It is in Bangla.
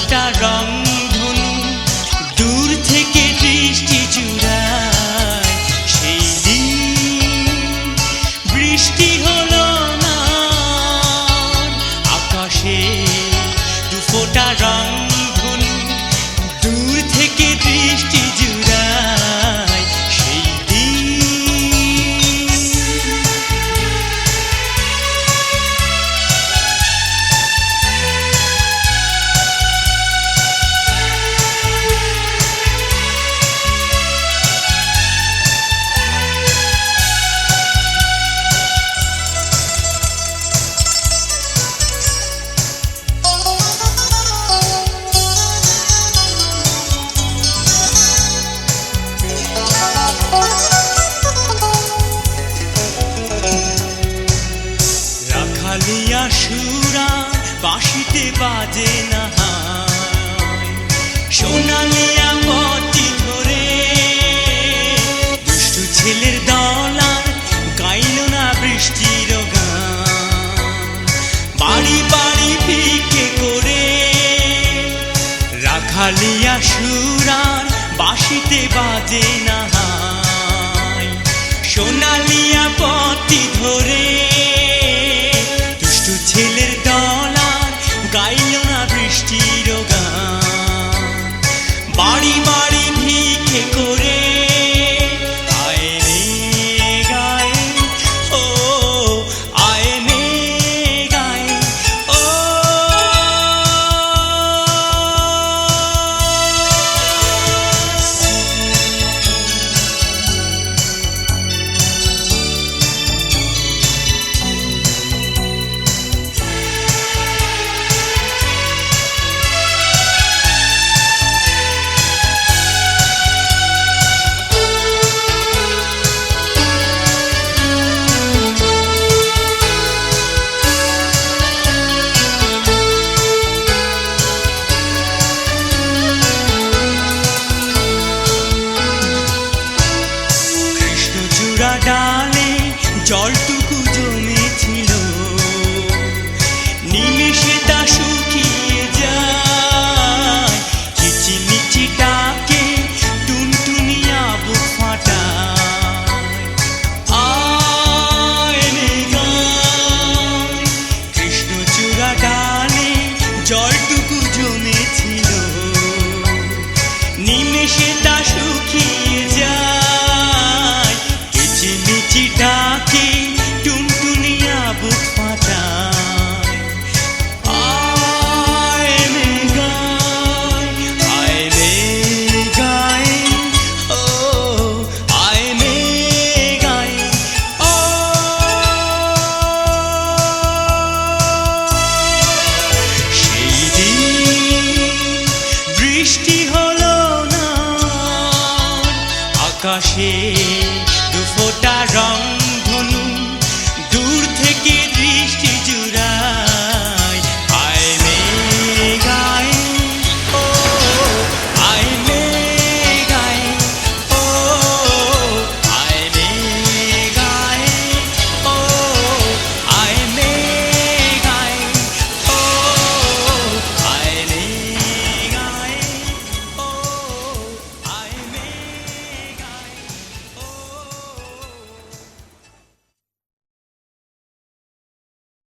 ফোঁটা রংধনু দূর থেকে দৃষ্টি জুড়ায়, সেই দিন বৃষ্টি হলো না আকাশে। দু ফোঁটা রংধনু দূর থেকে দৃষ্টি জুড়ায়, সেই দিন। রাখালিয়া সুরা বাঁশিতে বাজে না, সোনালিয়া পথটি ধরে দুষ্টু ছেলের দলার গাইল না বৃষ্টির গান। বাড়ি বাড়ি ভিক্ষে করে রাখালিয়া সুরার বাঁশিতে বাজে না, সোনালিয়া পথটি ধরে দুষ্টু ছেলের দলার গাইল না বৃষ্টির গান। বাড়ি বাড়ি ভিক্ষে করে আয়নে গায়, ও আয়নে গায়, ও ডালে জল